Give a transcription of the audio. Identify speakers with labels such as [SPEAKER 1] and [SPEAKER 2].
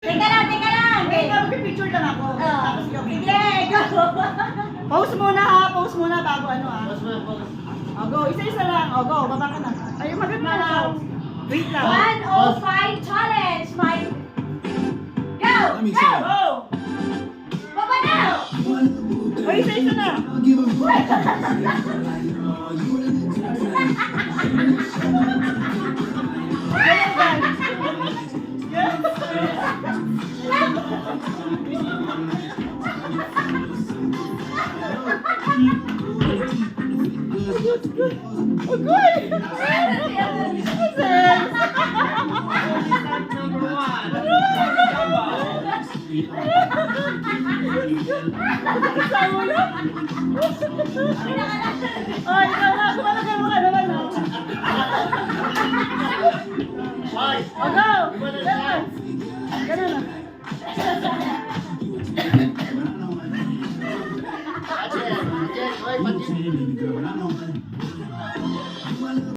[SPEAKER 1] Teka lang, teka lang.
[SPEAKER 2] Wait, mag-picture lang ako. Tapos go.
[SPEAKER 1] Sige, go.
[SPEAKER 2] Pause muna ha, pause muna bago ano ha. O go, isa-isa lang. O go, baba ka na. Ay, maganda na lang. Wait lang.
[SPEAKER 1] 105 challenge. Five. Go! Go!
[SPEAKER 2] Go!
[SPEAKER 1] Baba na!
[SPEAKER 2] O, isa-isa na. Agoy! Kasama na? Ay, ikaw na. Kumalagan mo ka naman. O, go! Ganun. Ganun na.
[SPEAKER 3] Again, again, right,